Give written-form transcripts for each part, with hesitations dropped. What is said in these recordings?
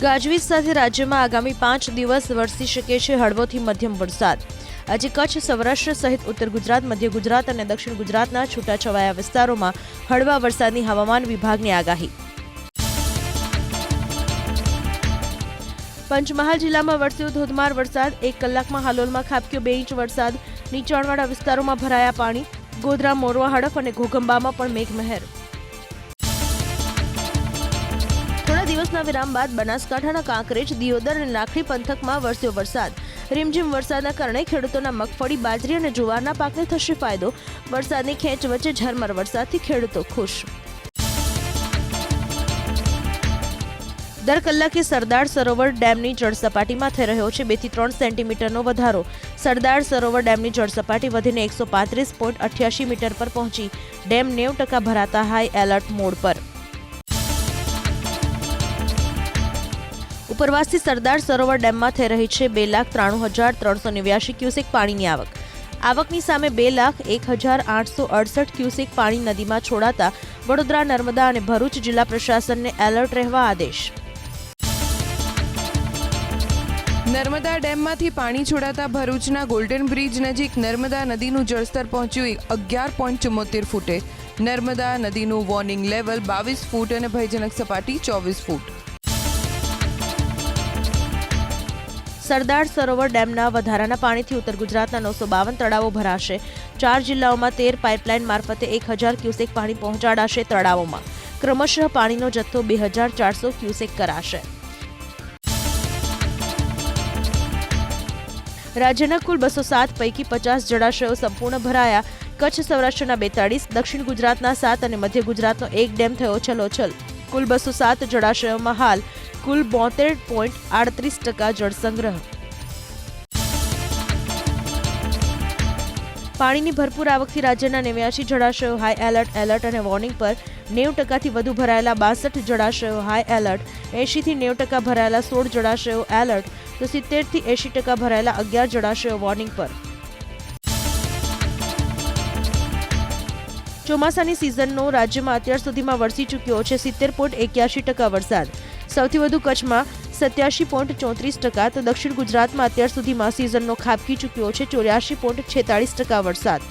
ગાજવીજ સાથે રાજ્યમાં આગામી 5 દિવસ વરસી શકે છે હળવોથી મધ્યમ વરસાદ। આજે કચ્છ, સૌરાષ્ટ્ર સહિત ઉત્તર ગુજરાત, મધ્ય ગુજરાત અને દક્ષિણ ગુજરાતના છૂટાછવાયા વિસ્તારોમાં હળવા વરસાદની હવામાન વિભાગની આગાહી। પંચમહાલ જિલ્લામાં વરસ્યો ધોધમાર વરસાદ। 1 કલાકમાં હાલોલમાં ખાબક્યો 2 ઇંચ વરસાદ। નીચાણવાળા વિસ્તારોમાં ભરાયા પાણી। ગોધરા, મોરવા, હડફ અને ઘોઘંબામાં પણ મેઘમહેર। થોડા દિવસના વિરામ બાદ બનાસકાંઠાના કાંકરેજ, દિયોદર અને લાખણી પંથકમાં વરસ્યો વરસાદ। રીમઝીમ વરસાદના કારણે ખેડૂતોના મગફળી, બાજરી અને જુવારના પાકને થશે ફાયદો। વરસાદની ખેંચ વચ્ચે ઝરમર વરસાદથી ખેડૂતો ખુશ। દર કલાકે સરદાર સરોવર ડેમની જળસપાટીમાં થઈ રહ્યો છે 2 થી 3 સેન્ટીમીટરનો વધારો। સરદાર સરોવર ડેમની જળસપાટી વધીને 135.88 મીટર પર પહોંચી ડેમ 90% ભરાતા હાઈ એલર્ટ મોડ પર। ઉપરવાસથી સરદાર સરોવર ડેમમાં થઈ રહી છે 2,93,389 ક્યુસેક પાણીની આવક। આવકની સામે 2,01,868 ક્યુસેક પાણી નદીમાં છોડાતા વડોદરા, નર્મદા અને ભરૂચ જિલ્લા પ્રશાસનને એલર્ટ રહેવા આદેશ। નર્મદા ડેમમાંથી પાણી છોડાતા ભરૂચના ગોલ્ડન બ્રિજ નજીક નર્મદા નદીનું જળસ્તર પહોંચ્યું 11.74 ફૂટે। નર્મદા નદીનું વોર્નિંગ લેવલ 22 ફૂટ અને ભયજનક સપાટી 24 ફૂટ। સરદાર સરોવર ડેમના વધારાના પાણીથી ઉત્તર ગુજરાતના 952 તળાવો ભરાશે। 4 જિલ્લાઓમાં 13 પાઇપલાઇન મારફતે 1,000 ક્યુસેક પાણી પહોંચાડાશે તળાવોમાં। ક્રમશઃ પાણીનો જથ્થો 2,400 ક્યુસેક કરાશે। રાજ્યના કુલ 207 પૈકી 50 જળાશયો સંપૂર્ણ ભરાયા। કચ્છ, સૌરાષ્ટ્રના 42, દક્ષિણ ગુજરાતના 7 અને મધ્ય ગુજરાતનો 1 ડેમ થયો છલોછલ। કુલ 207 જળાશયોમાં હાલ કુલ 72.38% જળસંગ્રહ। પાણીની ભરપૂર આવકથી રાજ્યના 89 જળાશયો હાઈ એલર્ટ અને વોર્નિંગ પર। 90%થી વધુ ભરાયેલા 62 જળાશયો હાઈ એલર્ટ, 80 થી 90% ભરાયેલા 16 જળાશયો એલર્ટ, તો 70 થી 80% ભરાયેલા 11 જળાશયો વોર્નિંગ પર। ચોમાસાની સિઝનનો રાજ્યમાં અત્યાર સુધીમાં વરસી ચૂક્યો છે 70.81% વરસાદ। સૌથી વધુ કચ્છમાં 87.34%, તો દક્ષિણ ગુજરાતમાં અત્યાર સુધીમાં સિઝનનો ખાબકી ચૂક્યો છે 84.46% વરસાદ।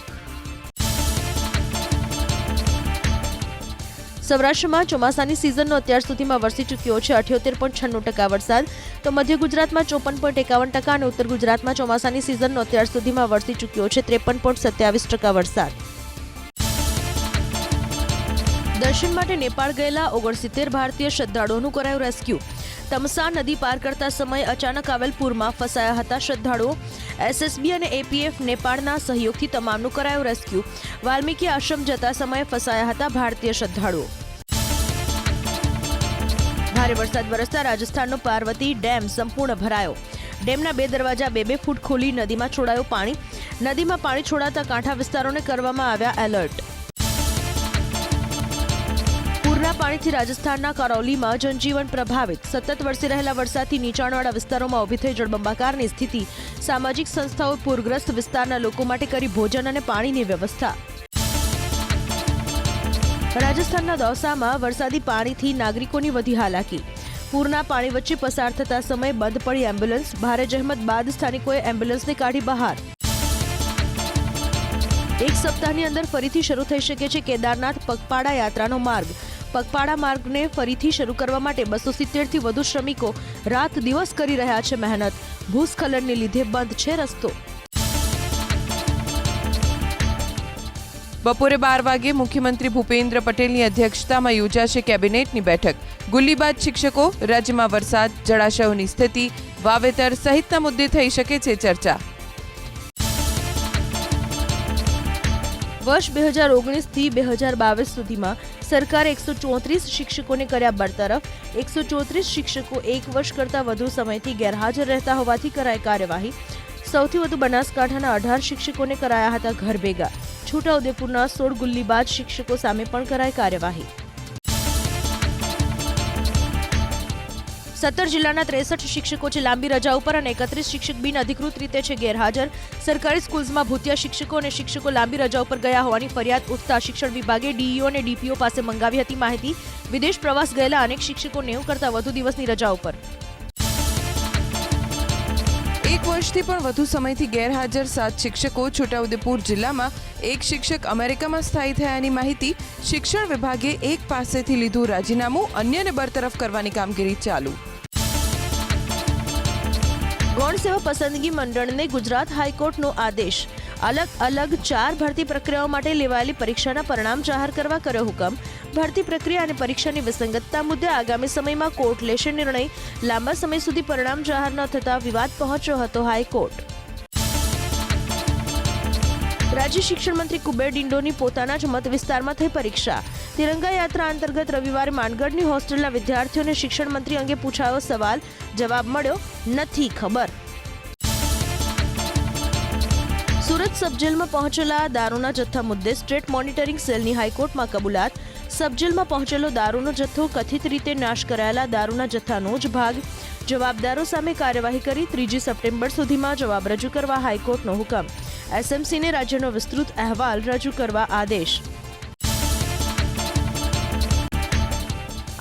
સૌરાષ્ટ્રમાં ચોમાસાની સિઝનનો અત્યાર સુધીમાં વરસી ચૂક્યો છે 78.96% વરસાદ, તો મધ્ય ગુજરાતમાં 54.51% અને ઉત્તર ગુજરાતમાં ચોમાસાની સિઝનનો અત્યાર સુધીમાં વરસી ચૂક્યો છે 53.27% વરસાદ। દર્શન માટે નેપાળ ગયેલા 69 ભારતીય શ્રદ્ધાળુઓનું કરાયું રેસ્ક્યુ। તમસા નદી પાર કરતા સમયે અચાનક આવેલ પૂરમાં ફસાયા હતા શ્રદ્ધાળુઓ। એસએસબી અને એપીએફ નેપાળના સહયોગથી તમામનું કરાયું રેસ્ક્યુ। વાલ્મીકી આશ્રમ જતા સમયે ફસાયા હતા ભારતીય શ્રદ્ધાળુઓ। ભારે વરસાદ વરસતા રાજસ્થાનનો પાર્વતી ડેમ સંપૂર્ણ ભરાયો। ડેમના 2 દરવાજા 2-2 ફૂટ ખોલી નદીમાં છોડાયું પાણી। નદીમાં પાણી છોડાતા કાંઠા વિસ્તારોને કરવામાં આવ્યા એલર્ટ। પૂરના પાણીથી રાજસ્થાનના કરૌલીમાં જનજીવન પ્રભાવિત। સતત વરસી રહેલા વરસાદથી નીચાણવાળા વિસ્તારોમાં ઊભી થઈ જળબંબાકારની સ્થિતિ। સામાજિક સંસ્થાઓ પૂરગ્રસ્ત વિસ્તારના લોકો માટે કરી ભોજન અને પાણીની વ્યવસ્થા। રાજસ્થાનના દૌસામાં વરસાદી પાણીથી નાગરિકોની વધી હાલાકી। પૂરના પાણી વચ્ચે પસાર થતા સમયે બંધ પડી એમ્બ્યુલન્સ। ભારે જહેમત બાદ સ્થાનિકોએ એમ્બ્યુલન્સને કાઢી બહાર। 1 સપ્તાહની અંદર ફરીથી શરૂ થઈ શકે છે કેદારનાથ પગપાળા યાત્રાનો માર્ગ। પગપાળા માર્ગને ફરીથી શરૂ કરવા માટે 270 થી વધુ શ્રમિકો રાત દિવસ કરી રહ્યા છે મહેનત। ભૂસ્ખલનને લીધે બંધ છે રસ્તો। બપોરે 12 વાગે મુખ્યમંત્રી ભૂપેન્દ્ર પટેલની અધ્યક્ષતામાં યોજાશે કેબિનેટની બેઠક। ગુલીબાજ શિક્ષકો, રાજ્યમાં વરસાદ, જળાશયોની સ્થિતિ, વાવેતર સહિતના મુદ્દે થઈ શકે છે ચર્ચા। વર્ષ 2019 થી 2022 સુધીમાં સરકારે 134 શિક્ષકોને કર્યા બરતરફ। 134 શિક્ષકો 1 વર્ષ કરતાં વધુ સમયથી ગેરહાજર રહેતા હોવાથી કરાઈ કાર્યવાહી। સૌથી વધુ બનાસકાંઠાના 18 શિક્ષકોને કરાયા હતા ઘર ભેગા। છોટાઉદેપુરના 16 ગુલ્લીબાજ શિક્ષકો સામે પણ કરાઈ કાર્યવાહી। 17 જિલ્લાના 63 શિક્ષકો છે લાંબી રજા ઉપર અને 31 શિક્ષક બિન અધિકૃત રીતે છે ગેરહાજર. સરકારી સ્કૂલ્સમાં ભૂતિયા શિક્ષકો અને શિક્ષકો લાંબી રજા ઉપર ગયા હોવાની ફરિયાદ ઉઠતા શિક્ષણ વિભાગે ડીઈઓ અને ડીપીઓ પાસે મંગાવી હતી માહિતી. વિદેશ પ્રવાસ ગયેલા અનેક શિક્ષકો 90 કરતા વધુ દિવસની રજા ઉપર. 1 વર્ષથી પણ વધુ સમયથી ગેરહાજર 7 શિક્ષકો. છોટાઉદેપુર જિલ્લામાં એક શિક્ષક અમેરિકામાં સ્થાયી થયાની માહિતી. શિક્ષણ વિભાગે એક પાસેથી લીધું રાજીનામું, અન્યને બરતરફ કરવાની કામગીરી ચાલુ. ગૌણ સેવા પસંદગી મંડળને ગુજરાત હાઈકોર્ટનો આદેશ. અલગ અલગ 4 ભરતી પ્રક્રિયાઓ માટે લેવાયેલી પરીક્ષાના પરિણામ જાહેર કરવા કર્યો હુકમ. ભરતી પ્રક્રિયા અને પરીક્ષાની વિસંગતતા મુદ્દે આગામી સમયમાં કોર્ટ લેશે નિર્ણય. લાંબા સમય સુધી પરિણામ જાહેર ન થતા વિવાદ પહોંચ્યો હતો હાઈકોર્ટ. રાજ્ય શિક્ષણ મંત્રી કુબેર ડિંડોની પોતાના જ મત વિસ્તારમાં થઈ પરીક્ષા. તિરંગા યાત્રા અંતર્ગત રવિવારે માનગઢની હોસ્ટેલના વિદ્યાર્થીઓને શિક્ષણ મંત્રી અંગે પૂછાયો સવાલ. જવાબ મળ્યો નથી ખબર. સુરત સબજેલમાં પહોંચેલા દારૂના જથ્થા મુદ્દે સ્ટેટ મોનિટરિંગ સેલની હાઈકોર્ટમાં કબૂલાત. સબજેલમાં પહોંચેલો દારૂનો જથ્થો કથિત રીતે નાશ કરાયેલા દારૂના જથ્થાનો જ ભાગ. જવાબદારો સામે કાર્યવાહી કરી 3 સપ્ટેમ્બર સુધીમાં જવાબ રજૂ કરવા હાઈકોર્ટનો હુકમ. એસએમસીને રાજ્યનો વિસ્તૃત અહેવાલ રજૂ કરવા આદેશ.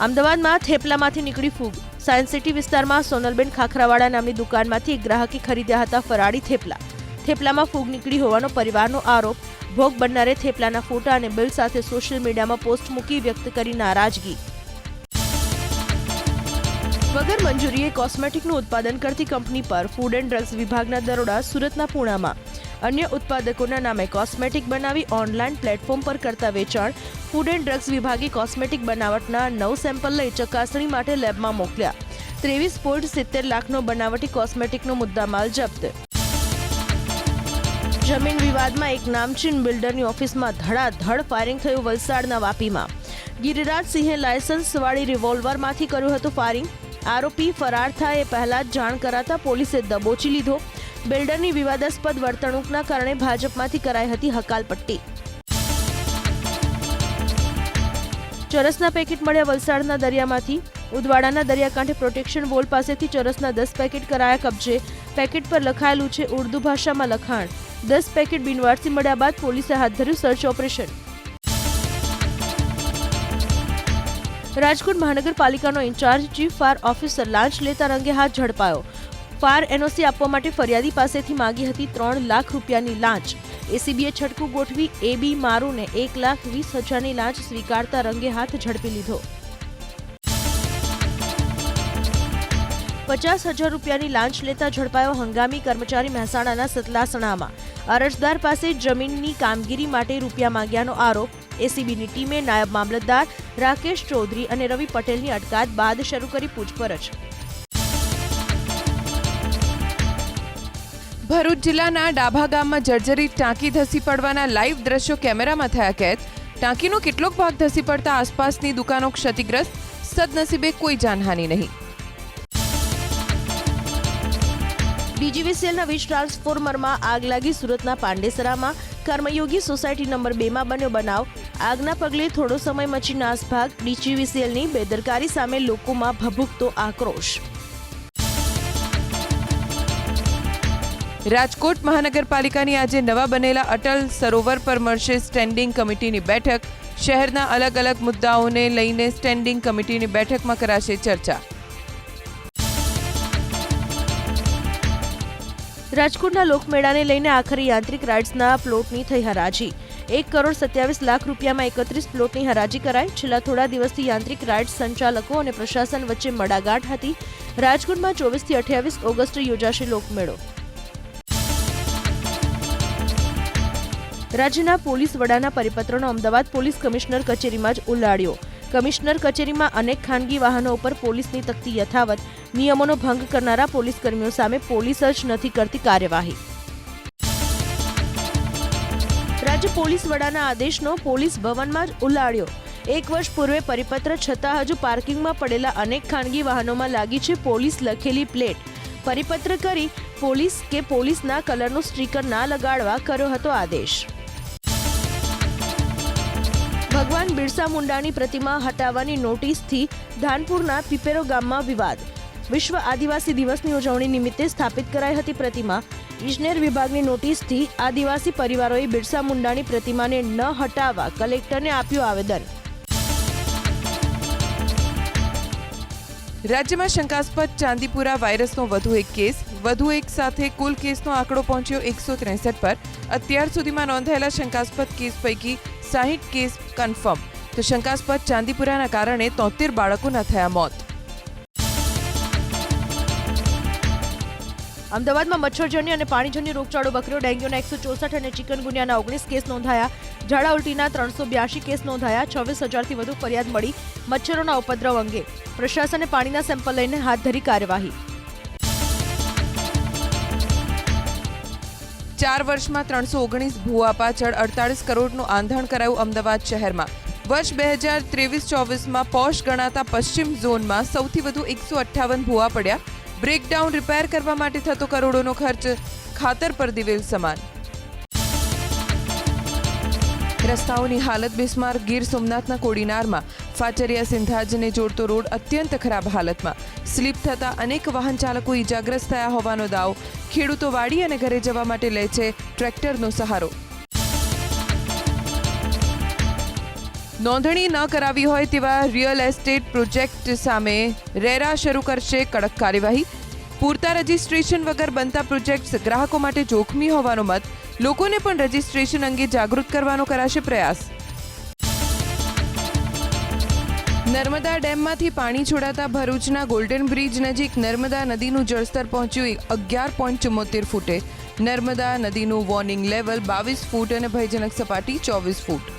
અમદાવાદમાં થેપલામાંથી નીકળી ફૂગ. સાયન્સ સિટી વિસ્તારમાં સોનલબેન ખાખરાવાડા નામની દુકાનમાંથી એક ગ્રાહકે ખરીદ્યા હતા ફરાળી થેપલા. થેપલામાં ફૂગ નીકળી હોવાનો પરિવારનો આરોપ. ભોગ બનનારે થેપલાના ફોટા અને બિલ સાથે સોશિયલ મીડિયામાં પોસ્ટ મૂકી વ્યક્ત કરી નારાજગી. વગર મંજૂરીએ કોસ્મેટિકનું ઉત્પાદન કરતી કંપની પર ફૂડ એન્ડ ડ્રગ્સ વિભાગના દરોડા. સુરતના પૂણામાં અન્ય ઉત્પાદકોના નામે કોસ્મેટિક બનાવી ઓનલાઈન પ્લેટફોર્મ પર કરતા વેચાણ. ફૂડ એન્ડ ડ્રગ્સ વિભાગે કોસ્મેટિક બનાવટના 9 સેમ્પલ લઈ ચકાસણી માટે લેબમાં મોકલ્યા. 23.70 લાખનો બનાવટી કોસ્મેટિકનો મુદ્દામાલ જપ્ત. જમીન વિવાદમાં એક નામચીન બિલ્ડરની ઓફિસમાં ધડાધડ ફાયરિંગ થયું વલસાડના વાપીમાં. ગિરિરાજસિંહે લાયસન્સવાળી રિવોલ્વરમાંથી કર્યું હતું ફાયરિંગ. આરોપી ફરાર થાય એ પહેલા જ જાણ કરાતા પોલીસે દબોચી લીધો. બિલ્ડરની વિવાદાસ્પદ વર્તણૂકના કારણે ભાજપમાંથી કરાઈ હતી હકાલપટ્ટી. ચરસના પેકેટ મળ્યા વલસાડના દરિયામાંથી. ઉદવાડાના દરિયાકાંઠે પ્રોટેક્શન વોલ પાસેથી ચરસના 10 પેકેટ કરાયા કબજે. પેકેટ પર લખાયેલું છે ઉર્દુ ભાષામાં લખાણ. 10 પેકેટ બિનવારસી મળ્યા બાદ પોલીસે હાથ ધર્યું સર્ચ ઓપરેશન. રાજકોટ મહાનગરપાલિકાનો ઇન્ચાર્જ ચીફ ફાયર ઓફિસર લાંચ લેતા રંગે હાથ ઝડપાયો. ફાયર એનઓસી આપવા માટે ફરિયાદી પાસેથી માંગી હતી 3 લાખ રૂપિયાની લાંચ. એસીબીએ છટકું ગોઠવી એબી મારુને 1,20,000ની લાંચ સ્વીકારતા રંગે હાથ ઝડપી લીધો. 50,000 રૂપિયાની લાંચ લેતા ઝડપાયો હંગામી કર્મચારી મહેસાણાના સતલાસણામાં. અરજદાર પાસે જમીનની કામગીરી માટે રૂપિયા માંગ્યાનો આરોપ. એસીબીની ટીમે નાયબ મામલતદાર રાકેશ ચૌધરી અને રવિ પટેલની અટકાયત બાદ શરૂ કરી પૂછપરછ. ભરૂચ જિલ્લાના ડાભા ગામમાં જર્જરિત ટાંકી ધસી પડવાના લાઈવ દ્રશ્યો કેમેરામાં થયા કેદ. ટાંકીનો કેટલોક ભાગ ધસી પડતા આસપાસની દુકાનો ક્ષતિગ્રસ્ત. સદનસીબે કોઈ જાનહાનિ નહીં. ડીજીવીસીએલના વીજ ટ્રાન્સફોર્મરમાં આગ લાગી સુરતના પાંડેસરામાં. કર્મયોગી સોસાયટી નંબર 2માં બન્યો બનાવ. આગના પગલે થોડો સમય મચી નાસભાગ. ડીજીવીસીએલની બેદરકારી સામે લોકોમાં ભભૂકતો આક્રોશ. રાજકોટ મહાનગરપાલિકાની આજે નવા બનેલા અટલ સરોવર પર મળશે સ્ટેન્ડિંગ કમિટીની બેઠક. શહેરના અલગ અલગ મુદ્દાઓને લઈને સ્ટેન્ડિંગ કમિટીની બેઠકમાં કરાશે ચર્ચા. રાજકોટના લોકમેળાને લઈને આખરે યાંત્રિક રાઇડ્સના પ્લોટની થઈ હરાજી. 1,27 લાખ રૂપિયામાં 31 પ્લોટની હરાજી કરાઈ. છેલ્લા થોડા દિવસથી યાંત્રિક રાઇડ્સ સંચાલકો અને પ્રશાસન વચ્ચે મડાગાંઠ હતી. રાજકોટમાં 24 થી 28 ઓગસ્ટ યોજાશે લોકમેળો. રાજ્યના પોલીસ વડાના પરિપત્રનો અમદાવાદ પોલીસ કમિશનર કચેરીમાં જ ઉલાડ્યો. કમિશનર કચેરીમાં અનેક ખાનગી વાહનો ઉપર પોલીસની તકતી યથાવત. નિયમોનો ભંગ કરનારા પોલીસકર્મીઓ સામે પોલીસ જ નથી કરતી કાર્યવાહી. રાજ્ય પોલીસ વડાના આદેશનો પોલીસ ભવનમાં જ ઉલાડ્યો. 1 વર્ષ પૂર્વે પરિપત્ર છતાં હજુ પાર્કિંગમાં પડેલા અનેક ખાનગી વાહનોમાં લાગી છે પોલીસ લખેલી પ્લેટ. પરિપત્ર કરી પોલીસ કે પોલીસના કલરનું સ્ટીકર ના લગાડવા કર્યો હતો આદેશ. ભગવાન બિરસા મુંડાની પ્રતિમા હટાવવાની નોટિસથી ધાનપુરના પીપેરો ગામમાં વિવાદ. વિશ્વ આદિવાસી દિવસની ઉજવણી નિમિત્તે સ્થાપિત કરાઈ હતી પ્રતિમા. ઇજનેર વિભાગની નોટિસથી આદિવાસી પરિવારોએ બિરસા મુંડાની પ્રતિમાને ન હટાવવા કલેક્ટરને આપ્યું આવેદન. રાજ્યમાં શંકાસ્પદ ચાંદીપુરા વાયરસનો વધુ એક કેસ. વધુ એક સાથે કુલ કેસનો આંકડો પહોંચ્યો 163 પર. અત્યાર સુધીમાં નોંધાયેલા શંકાસ્પદ કેસ પૈકી 60 કેસ કન્ફર્મ. તો શંકાસ્પદ ચાંદીપુરાના કારણે 73 બાળકોના થયા મોત. અમદાવાદમાં મચ્છરજન્ય અને પાણીજન્ય રોગચાળો વકર્યો. ડેન્ગ્યુના 164 અને ચિકનગુનિયાના 19 કેસ નોંધાયા. ઝાડા ઉલટીના 382 કેસ નોંધાયા. 26,000થી વધુ ફરિયાદ મળી મચ્છરોના ઉપદ્રવ અંગે. પ્રશાસને પાણીના સેમ્પલ લઈને હાથ ધરી કાર્યવાહી. 4 વર્ષમાં 319 ભૂવા પાછળ 48 કરોડનું આંધણ કરાયું અમદાવાદ શહેરમાં. વર્ષ 2023-24માં પોશ ગણાતા પશ્ચિમ ઝોનમાં સૌથી વધુ 158 ભૂવા પડ્યા. બ્રેકડાઉન રિપેર કરવા માટે થતો કરોડોનો ખર્ચ ખાતર પર દિવેલ સમાન. રસ્તાઓની હાલત બિસ્માર. ગીર સોમનાથના કોડીનારમાં ફાચરિયા સિંધાજને જોડતો રોડ અત્યંત ખરાબ હાલતમાં. સ્લીપ થતા અનેક વાહન ચાલકો ઈજાગ્રસ્ત થયા હોવાનો દાવ. ખેડૂતો વાડી અને ઘરે જવા માટે લે છે ટ્રેક્ટરનો સહારો. નોંધણી ન કરાવી હોય તેવા રિયલ એસ્ટેટ પ્રોજેક્ટ સામે રેરા શરૂ કરશે કડક કાર્યવાહી. પૂરતા રજીસ્ટ્રેશન વગર બનતા પ્રોજેક્ટ્સ ગ્રાહકો માટે જોખમી હોવાનો મત. લોકોને પણ રજીસ્ટ્રેશન અંગે જાગૃત કરવાનો કરાશે પ્રયાસ. નર્મદા ડેમમાંથી પાણી છોડાતા ભરૂચના ગોલ્ડન બ્રિજ નજીક નર્મદા નદીનું જળસ્તર પહોંચ્યું 11.74 ફૂટે. નર્મદા નદીનું વોર્નિંગ લેવલ 22 ફૂટ અને ભયજનક સપાટી 24 ફૂટ.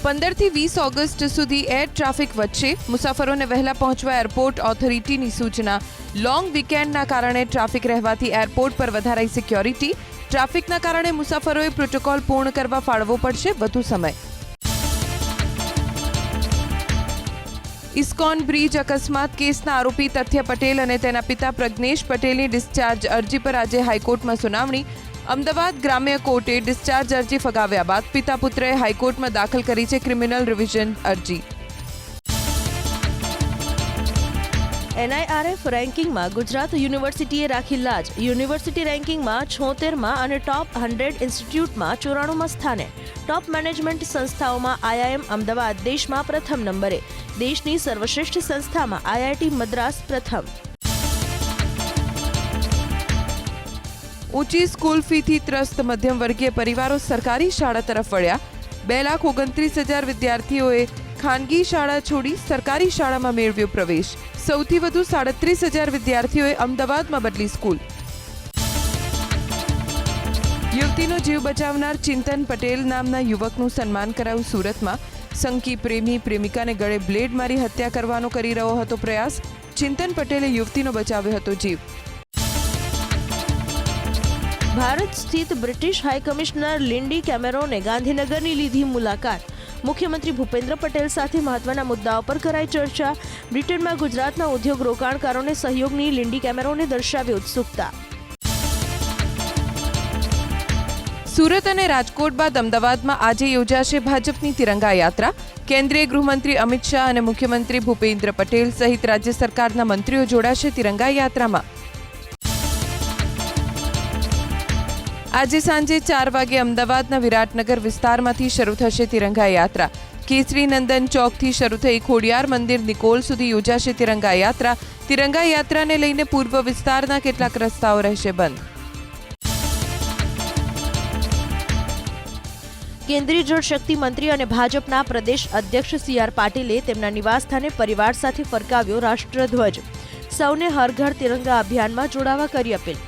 15 થી 20 ઓગસ્ટ સુધી એર ટ્રાફિક વધશે. મુસાફરોને વહેલા પહોંચવા એરપોર્ટ ઓથોરિટીની સૂચના. લોંગ વીકેન્ડના કારણે ટ્રાફિક રહેવાથી એરપોર્ટ પર વધારાઈ સિક્યોરિટી. ટ્રાફિકના કારણે મુસાફરોએ પ્રોટોકોલ પૂર્ણ કરવા ફાળવવો પડશે વધુ સમય. ઇસ્કોન બ્રિજ અકસ્માત કેસના આરોપી તથ્ય પટેલ અને તેના પિતા પ્રજ્ઞેશ પટેલની ડિસ્ચાર્જ અરજી પર આજે હાઈકોર્ટમાં સુનાવણી. અમદાવાદ ગ્રામ્ય કોર્ટે ડિસ્ચાર્જ અરજી ફગાવ્યા બાદ પિતા પુત્રએ હાઈકોર્ટમાં દાખલ કરી છે ક્રિમિનલ રિવિઝન અરજી. NIRF રેન્કિંગમાં ગુજરાત યુનિવર્સિટીએ રાખી લાજ. યુનિવર્સિટી રેન્કિંગમાં 76માં અને ટોપ 100 ઇન્સ્ટિટ્યૂટમાં 94માં સ્થાને. ટોપ મેનેજમેન્ટ સંસ્થાઓમાં IIM અમદાવાદ દેશમાં પ્રથમ નંબરે. દેશની સર્વશ્રેષ્ઠ સંસ્થામાં IIT મદ્રાસ પ્રથમ. ઊંચી સ્કૂલ ફીથી ત્રસ્ત મધ્યમ વર્ગીય પરિવારો સરકારી શાળા તરફ વળ્યા. 2,29,000 વિદ્યાર્થીઓએ ખાનગી શાળા છોડી સરકારી શાળામાં મેળવ્યો પ્રવેશ. સૌથી વધુ 37,000 વિદ્યાર્થીઓએ અમદાવાદમાં બદલી સ્કૂલ. યુવતીનો જીવ બચાવનાર ચિંતન પટેલ નામના યુવકનું સન્માન કરાયું સુરતમાં. સંકી પ્રેમી પ્રેમિકાને ગળે બ્લેડ મારી હત્યા કરવાનો કરી રહ્યો હતો પ્રયાસ. ચિંતન પટેલે યુવતીનો બચાવ્યો હતો જીવ. ભારત સ્થિત બ્રિટિશ હાઈ કમિશનર લિન્ડી કેમેરોને ગાંધીનગરની લીધી મુલાકાત. મુખ્યમંત્રી ભૂપેન્દ્ર પટેલ સાથે મહત્વના મુદ્દાઓ પર કરાઈ ચર્ચા. બ્રિટનમાં ગુજરાતના ઉદ્યોગ રોકાણકારોને સહયોગની લિન્ડી કેમેરોને દર્શાવી ઉત્સુકતા. સુરત અને રાજકોટ બાદ અમદાવાદમાં આજે યોજાશે ભાજપની તિરંગા યાત્રા. કેન્દ્રીય ગૃહમંત્રી અમિત શાહ અને મુખ્યમંત્રી ભૂપેન્દ્ર પટેલ સહિત રાજ્ય સરકારના મંત્રીઓ જોડાશે તિરંગા યાત્રામાં. આજે સાંજે 4 વાગે અમદાવાદના વિરાટનગર વિસ્તારમાંથી શરૂ થશે તિરંગા યાત્રા. કેસરી નંદન ચોકથી શરૂ થઈ ખોડિયાર મંદિર નિકોલ સુધી યોજાશે તિરંગા યાત્રા. તિરંગા યાત્રાને લઈને પૂર્વ વિસ્તારના કેટલાક રસ્તાઓ રહેશે બંધ. કેન્દ્રીય જળશક્તિ મંત્રી અને ભાજપના પ્રદેશ અધ્યક્ષ CR પાટીલે તેમના નિવાસસ્થાને પરિવાર સાથે ફરકાવ્યો રાષ્ટ્રધ્વજ. સૌને હર ઘર તિરંગા અભિયાનમાં જોડાવા કરી અપીલ.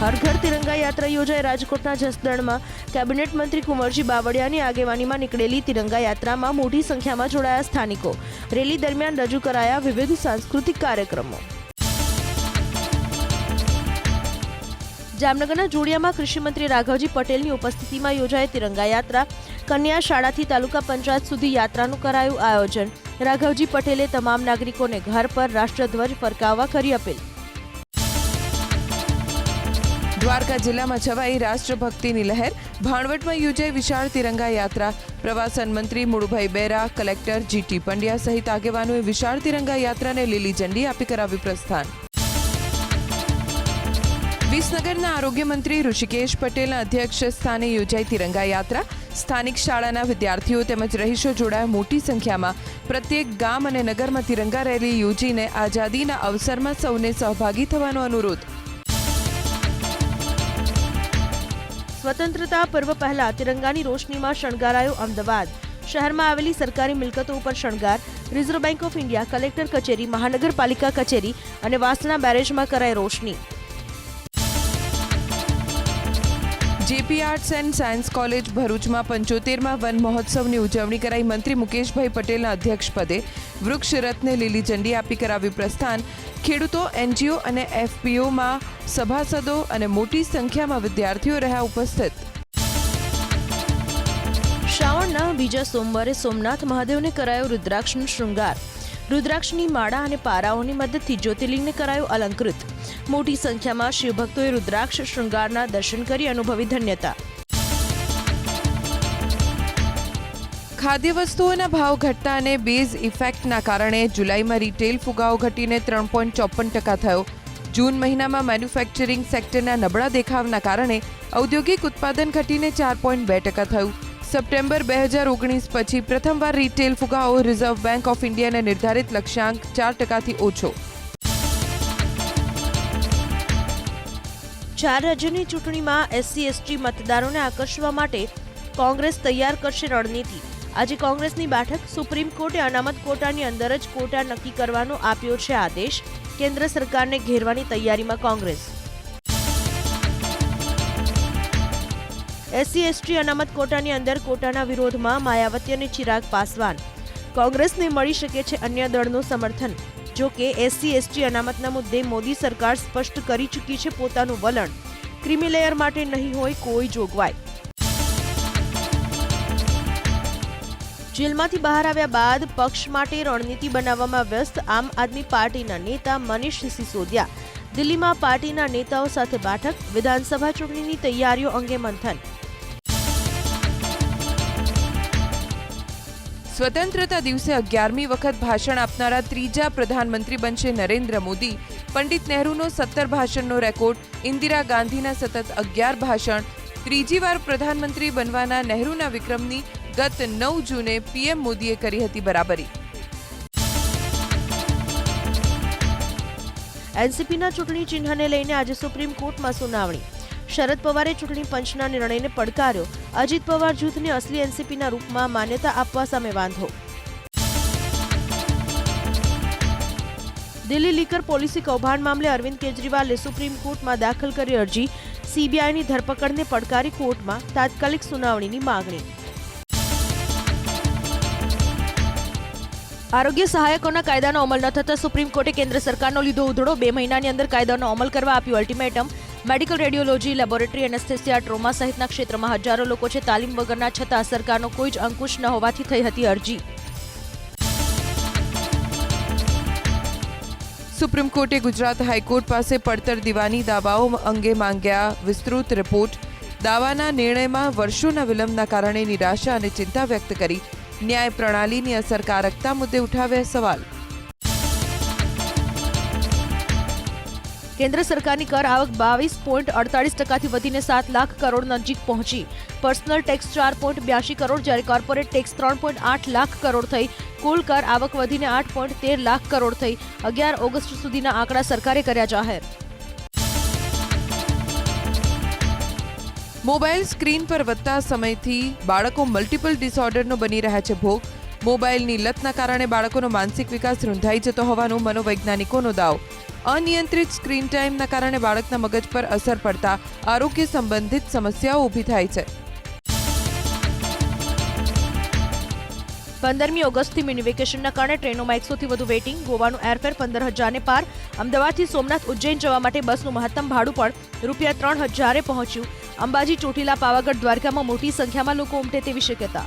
હર ઘર તિરંગા યાત્રા યોજાઈ. રાજકોટના જસદણમાં કેબિનેટ મંત્રી કુંવરજી બાવળિયાની આગેવાનીમાં નીકળેલી તિરંગા યાત્રામાં મોટી સંખ્યામાં જોડાયા સ્થાનિકો. રેલી દરમિયાન રજૂ કરાયા વિવિધ સાંસ્કૃતિક કાર્યક્રમો. જામનગરના જોડિયામાં કૃષિમંત્રી રાઘવજી પટેલની ઉપસ્થિતિમાં યોજાઈ તિરંગા યાત્રા. કન્યા શાળાથી તાલુકા પંચાયત સુધી યાત્રાનું કરાયું આયોજન. રાઘવજી પટેલે તમામ નાગરિકોને ઘર પર રાષ્ટ્રધ્વજ ફરકાવવા કરી અપીલ. દ્વારકા જિલ્લામાં છવાઈ રાષ્ટ્રભક્તિની લહેર. ભાણવડમાં યોજાઈ વિશાળ તિરંગા યાત્રા. પ્રવાસન મંત્રી મુળુભાઈ બેરા, કલેક્ટર જીટી પંડ્યા સહિત આગેવાનોએ વિશાળ તિરંગા યાત્રાને લીલી ઝંડી આપી કરાવ્યું પ્રસ્થાન. વિસનગરના આરોગ્ય મંત્રી ઋષિકેશ પટેલના અધ્યક્ષ સ્થાને યોજાઈ તિરંગા યાત્રા. સ્થાનિક શાળાના વિદ્યાર્થીઓ તેમજ રહીશો જોડાયા મોટી સંખ્યામાં. પ્રત્યેક ગામ અને નગરમાં તિરંગા રેલી યોજીને આઝાદીના અવસરમાં સૌને સહભાગી થવાનો અનુરોધ. સ્વતંત્રતા પર્વ પહેલા તિરંગાની રોશનીમાં શણગારાયો અમદાવાદ. શહેરમાં આવેલી સરકારી મિલકતો ઉપર શણગાર. Reserve Bank of India, collector કચેરી, મહાનગરપાલિકા કચેરી અને વાસણા બેરેજમાં કરાઈ રોશની. JP arts and science college ભરૂચમાં 75માં વન મહોત્સવની ઉજવણી કરાઈ. મંત્રી મુકેશભાઈ પટેલના અધ્યક્ષપદે વૃક્ષ રથને લીલી ઝંડી આપી કરાવ્યું પ્રસ્થાન. ખેડૂતો, એનજીઓ અને એફપીઓમાં સભાસદો અને મોટી સંખ્યામાં વિદ્યાર્થીઓ રહ્યા ઉપસ્થિત. શ્રાવણના બીજા સોમવારે સોમનાથ મહાદેવને કરાયો રુદ્રાક્ષનો શૃંગાર. રુદ્રાક્ષની માળા અને પારાઓની મદદથી જ્યોતિર્લિંગને કરાયો અલંકૃત. મોટી સંખ્યામાં શિવભક્તોએ રુદ્રાક્ષ શૃંગારના દર્શન કરી અનુભવી ધન્યતા. ખાદ્ય વસ્તુઓના ભાવ ઘટતા અને બેઝ ઇફેક્ટના કારણે જુલાઈમાં રિટેલ ફુગાવો ઘટીને 3.54% થયો. જૂન મહિનામાં મેન્યુફેક્ચરિંગ સેક્ટરના નબળા દેખાવના કારણે ઔદ્યોગિક ઉત્પાદન ઘટીને 4.2% થયું. સપ્ટેમ્બર 2019 પછી પ્રથમવાર રિટેલ ફુગાવો રિઝર્વ બેંક ઓફ ઇન્ડિયાના નિર્ધારિત લક્ષ્યાંક 4%થી ઓછો. 4 રાજ્યોની ચૂંટણીમાં એસસી/એસટી મતદારોને આકર્ષવા માટે કોંગ્રેસ તૈયાર કરશે રણનીતિ. આજે કોંગ્રેસની બેઠક. સુપ્રીમ કોર્ટે અનામત કોટાની અંદર જ કોટા નક્કી કરવાનો આપ્યો છે આદેશ. કેન્દ્ર સરકારને ઘેરવાની તૈયારીમાં કોંગ્રેસ. એસસી/એસટી અનામત કોટાની અંદર કોટાના વિરોધમાં માયાવતી અને ચિરાગ પાસવાન. કોંગ્રેસને મળી શકે છે અન્ય દળનું સમર્થન. જો કે એસસી/એસટી અનામતના મુદ્દે મોદી સરકાર સ્પષ્ટ કરી ચૂકી છે પોતાનું વલણ. ક્રિમી લેયર માટે નહીં હોય કોઈ જોગવાઈ. જેલમાંથી બહાર આવ્યા બાદ પક્ષ માટે રણનીતિ બનાવવામાં વ્યસ્ત આમ આદમી પાર્ટીના નેતા મનીષ સિસોદિયા. દિલ્હીમાં પાર્ટીના નેતાઓ સાથે બેઠક. વિધાનસભા ચૂંટણીની તૈયારીઓ અંગે મંથન. સ્વતંત્રતા દિવસે 11મી વખત ભાષણ આપનારા ત્રીજા પ્રધાનમંત્રી બનશે નરેન્દ્ર મોદી. પંડિત નહેરુનો 17 ભાષણનો રેકોર્ડ. ઇન્દિરા ગાંધીના સતત 11 ભાષણ. ત્રીજી વાર પ્રધાનમંત્રી બનવાના નહેરુના વિક્રમની ગત 9 જૂને પીએમ મોદીએ કરી હતી બરાબરી. એનસીપીના ચૂંટણી ચિહ્નને લઈને આજે સુપ્રીમ કોર્ટમાં સુનાવણી. શરદ પવારે ચૂંટણી પંચના નિર્ણયને પડકાર્યો. અજીત પવાર જૂથને અસલી એનસીપીના રૂપમાં માન્યતા આપવા સામે વાંધો. દિલ્હી લીકર પોલિસી કૌભાંડ મામલે અરવિંદ કેજરીવાલે સુપ્રીમ કોર્ટમાં દાખલ કરી અરજી. સીબીઆઈની ધરપકડને પડકારી કોર્ટમાં તાત્કાલિક સુનાવણીની માંગણી. આરોગ્ય સહાયકોના કાયદાનો અમલ ન થતા સુપ્રીમ કોર્ટે કેન્દ્ર સરકારનો લીધો ઉધડો. 2 મહિનાની અંદર કાયદાનો અમલ કરવા આપ્યું ultimatum. Medical radiology, laboratory, anaesthesia, trauma સહિતના ક્ષેત્રમાં હજારો લોકો છે તાલીમ વગરના, છતાં સરકારનો કોઈ જ અંકુશ ન હોવાથી થઈ હતી અરજી. સુપ્રીમ કોર્ટે ગુજરાત હાઈકોર્ટ પાસે પડતર દીવાની દાવાઓ અંગે માંગ્યા વિસ્તૃત રિપોર્ટ. દાવાના નિર્ણયમાં વર્ષોના વિલંબના કારણે નિરાશા અને ચિંતા વ્યક્ત કરી. ન્યાય પ્રણાલીની અસરકારકતા મુદ્દે ઉઠાવ્યા સવાલ. કેન્દ્ર સરકારની કર આવક 22.48%થી વધીને 7 લાખ કરોડ નજીક પહોંચી. પર્સનલ ટેક્સ 4.82 કરોડ જ્યારે કોર્પોરેટ ટેક્સ 3.8 લાખ કરોડ થઈ. કુલ કર આવક વધીને 8.13 લાખ કરોડ થઈ. 11 ઓગસ્ટ સુધીના આંકડા સરકારે કર્યા જાહેર. મોબાઈલ સ્ક્રીન પર વધતા સમયથી બાળકો મલ્ટિપલ ડિસઓર્ડરનો બની રહ્યા છે ભોગ. મોબાઈલની લતના કારણે બાળકોનો માનસિક વિકાસ રૂંધાઈ જતો હોવાનો મનોવૈજ્ઞાનિકોનો દાવો. અનિયંત્રિત સ્ક્રીન ટાઈમના કારણે બાળકના મગજ પર અસર પડતા આરોગ્ય સંબંધિત સમસ્યાઓ ઊભી થાય છે. 15મી ઓગસ્ટથી મિની વેકેશનના કારણે ટ્રેનોમાં 100થી વધુ વેઇટિંગ. ગોવાનું એરફેર 15,000ને પાર. અમદાવાદથી સોમનાથ ઉજ્જૈન જવા માટે બસનું મહત્તમ ભાડું પણ ₹3,000 પહોંચ્યું. અંબાજી, ચોટીલા, પાવાગઢ, દ્વારકામાં મોટી સંખ્યામાં લોકો ઉમટે તેવી શક્યતા.